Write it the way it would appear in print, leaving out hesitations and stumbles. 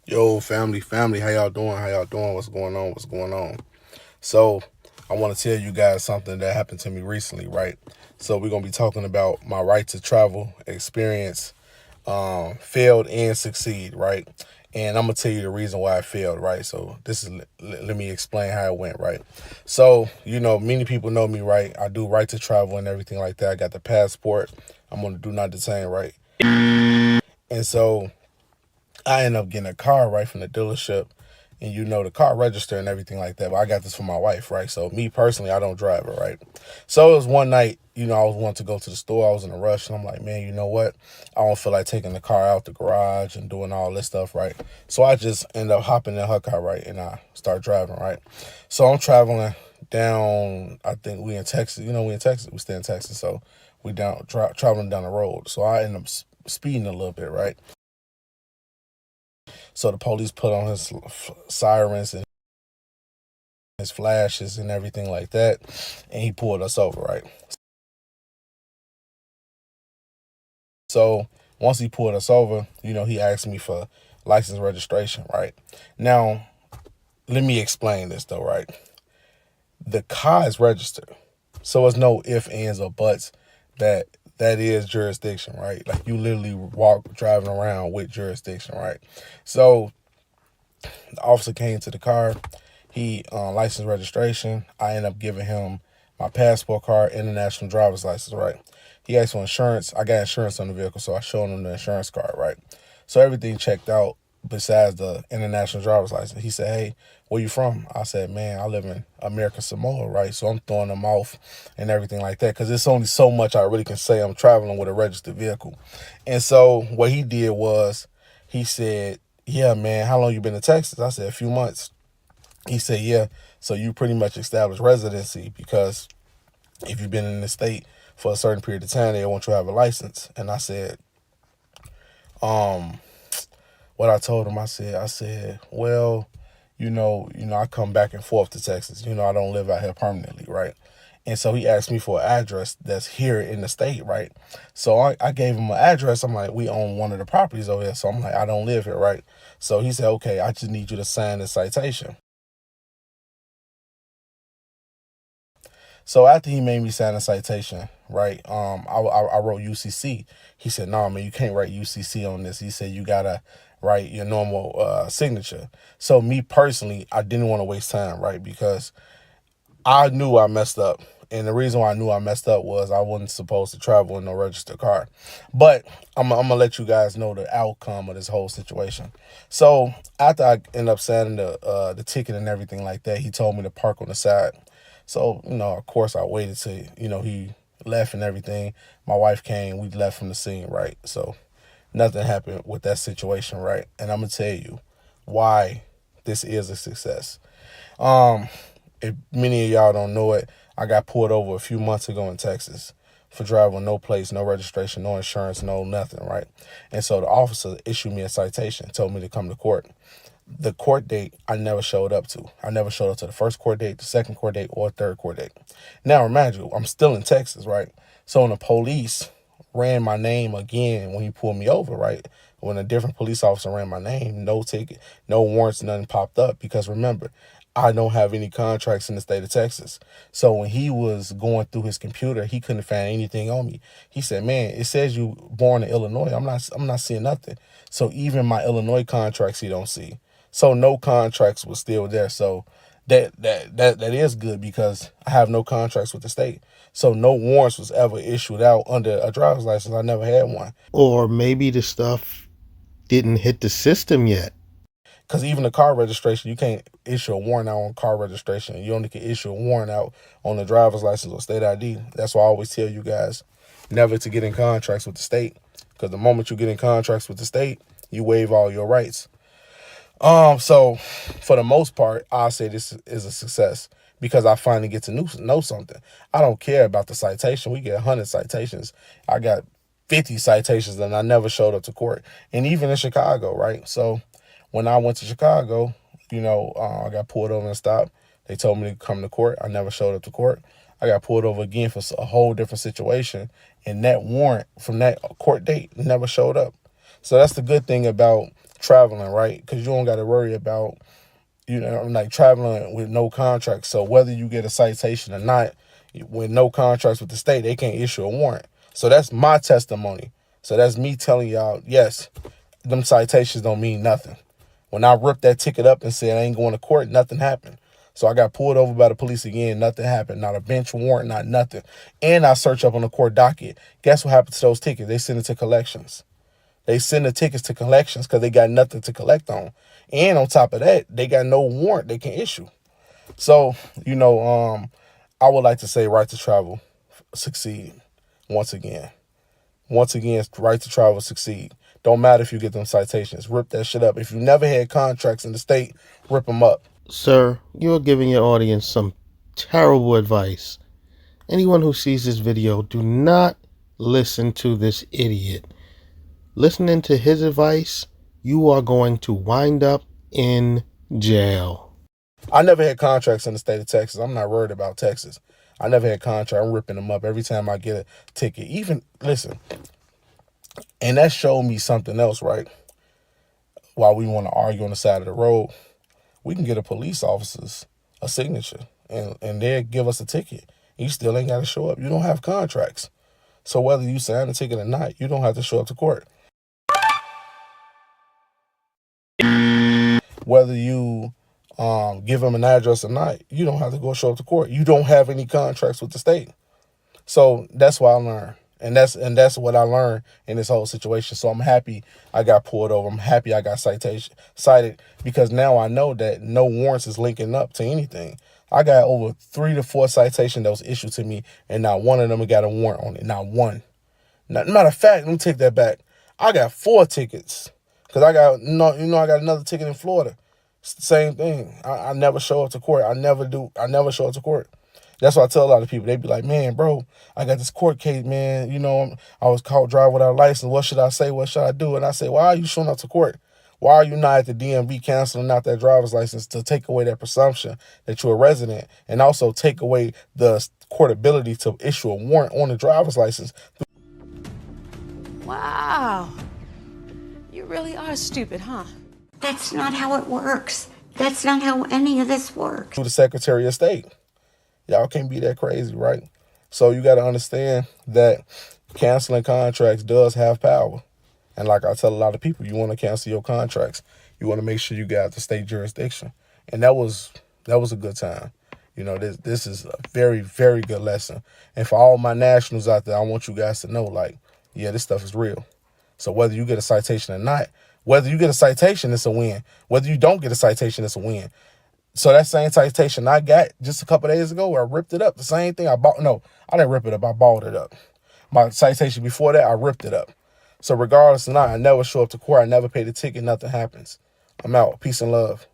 Yo, family, how y'all doing? How y'all doing? What's going on? What's going on? So, I want to tell you guys something that happened to me recently, right? So, we're going to be talking about my right to travel experience, failed and succeed, right? And I'm going to tell you the reason why I failed, right? So, let me explain how it went, right? So, many people know me, right? I do right to travel and everything like that. I got the passport. I'm going to do not detain, right? And so, I ended up getting a car right from the dealership, and the car register and everything like that. But I got this for my wife, right? So me personally, I don't drive it, right? So it was one night, I was wanting to go to the store. I was in a rush, and I'm like, man, you know what? I don't feel like taking the car out the garage and doing all this stuff, right? So I just end up hopping in her car, right, and I start driving, right? So I'm traveling down. I think we in Texas. We in Texas. We stay in Texas, so we traveling down the road. So I end up speeding a little bit, right? So the police put on his sirens and his flashes and everything like that, and he pulled us over, right? So once he pulled us over, he asked me for license registration, right? Now, let me explain this though, right? The car is registered, so it's no ifs, ands, or buts that is jurisdiction, right? Like you literally driving around with jurisdiction, right? So the officer came to the car. He license registration. I ended up giving him my passport card, international driver's license, right? He asked for insurance. I got insurance on the vehicle, so I showed him the insurance card, right? So everything checked out besides the international driver's license. He said, hey, where you from? I said, man, I live in American Samoa, right? So I'm throwing them off and everything like that because it's only so much I really can say I'm traveling with a registered vehicle. And so what he did was he said, yeah, man, how long you been in Texas? I said, a few months. He said, yeah, so you pretty much established residency because if you've been in the state for a certain period of time, they want you to have a license. And I said, um, what I told him, I said, well, I come back and forth to Texas. I don't live out here permanently, right? And so he asked me for an address that's here in the state, right? So I gave him an address. I'm like, we own one of the properties over here. So I'm like, I don't live here, right? So he said, okay, I just need you to sign the citation. So after he made me sign a citation, right? I wrote UCC. He said, "No, man, you can't write UCC on this." He said, "You gotta write your normal signature." So me personally, I didn't want to waste time, right? Because I knew I messed up. And the reason why I knew I messed up was I wasn't supposed to travel in no registered car. But I'm gonna let you guys know the outcome of this whole situation. So after I ended up signing the ticket and everything like that, he told me to park on the side. So, of course I waited till, he left and everything. My wife came, we left from the scene, right? So nothing happened with that situation, right? And I'm gonna tell you why this is a success. Um, if many of y'all don't know it, I got pulled over a few months ago in Texas for driving no plates, no registration, no insurance, no nothing, right? And so the officer issued me a citation, told me to come to court. The court date I never showed up to. I never showed up to the first court date, the second court date, or third court date. Now, imagine, I'm still in Texas, right? So when the police ran my name again when he pulled me over, right? When a different police officer ran my name, no ticket, no warrants, nothing popped up. Because remember, I don't have any contracts in the state of Texas. So when he was going through his computer, he couldn't find anything on me. He said, man, it says you born in Illinois. I'm not seeing nothing. So even my Illinois contracts he don't see. So no contracts was still there. So that is good because I have no contracts with the state. So no warrants was ever issued out under a driver's license. I never had one. Or maybe the stuff didn't hit the system yet. Because even the car registration, you can't issue a warrant out on car registration. You only can issue a warrant out on the driver's license or state ID. That's why I always tell you guys never to get in contracts with the state. Because the moment you get in contracts with the state, you waive all your rights. So for the most part, I'll say this is a success because I finally get to know something. I don't care about the citation. We get 100 citations. I got 50 citations and I never showed up to court. And even in Chicago, right? So when I went to Chicago, I got pulled over and stopped. They told me to come to court. I never showed up to court. I got pulled over again for a whole different situation. And that warrant from that court date never showed up. So that's the good thing about traveling, right? Because you don't got to worry about, like traveling with no contract. So whether you get a citation or not, with no contracts with the state, they can't issue a warrant. So that's my testimony. So that's me telling y'all, yes, them citations don't mean nothing. When I ripped that ticket up and said I ain't going to court, nothing happened. So I got pulled over by the police again. Nothing happened. Not a bench warrant, not nothing. And I searched up on the court docket. Guess what happened to those tickets? They sent it to collections. They send the tickets to collections because they got nothing to collect on. And on top of that, they got no warrant they can issue. So, I would like to say right to travel succeed once again. Once again, right to travel succeed. Don't matter if you get them citations. Rip that shit up. If you never had contracts in the state, rip them up. Sir, you're giving your audience some terrible advice. Anyone who sees this video, do not listen to this idiot. Listening to his advice, you are going to wind up in jail. I never had contracts in the state of Texas. I'm not worried about Texas. I never had contracts. I'm ripping them up every time I get a ticket. Even, listen, and that showed me something else, right? While we want to argue on the side of the road, we can get a police officer's a signature and they'll give us a ticket. You still ain't got to show up. You don't have contracts. So whether you sign a ticket or not, you don't have to show up to court. Whether you give them an address or not, you don't have to go show up to court. You don't have any contracts with the state. So that's what I learned. And that's what I learned in this whole situation. So I'm happy I got pulled over. I'm happy I got cited because now I know that no warrants is linking up to anything. I got over 3 to 4 citations that was issued to me, and not one of them got a warrant on it. Not one. Matter of fact, let me take that back. I got 4 tickets because I got I got another ticket in Florida. It's the same thing. I never show up to court. I never show up to court. That's why I tell a lot of people. They be like, man, bro, I got this court case, man. I was caught driving without a license. What should I say? What should I do? And I say, why are you showing up to court? Why are you not at the DMV canceling out that driver's license to take away that presumption that you're a resident and also take away the court ability to issue a warrant on the driver's license? Wow. You really are stupid, huh? That's not how it works. That's not how any of this works. To the Secretary of State. Y'all can't be that crazy, right? So you got to understand that canceling contracts does have power. And like I tell a lot of people, you want to cancel your contracts. You want to make sure you got the state jurisdiction. And that was a good time. This is a very, very good lesson. And for all my nationals out there, I want you guys to know, like, yeah, this stuff is real. So whether you get a citation or not, whether you get a citation, it's a win. Whether you don't get a citation, it's a win. So that same citation I got just a couple of days ago where I ripped it up, the same thing I didn't rip it up, I balled it up. My citation before that, I ripped it up. So regardless or not, I never show up to court, I never pay the ticket, nothing happens. I'm out. Peace and love.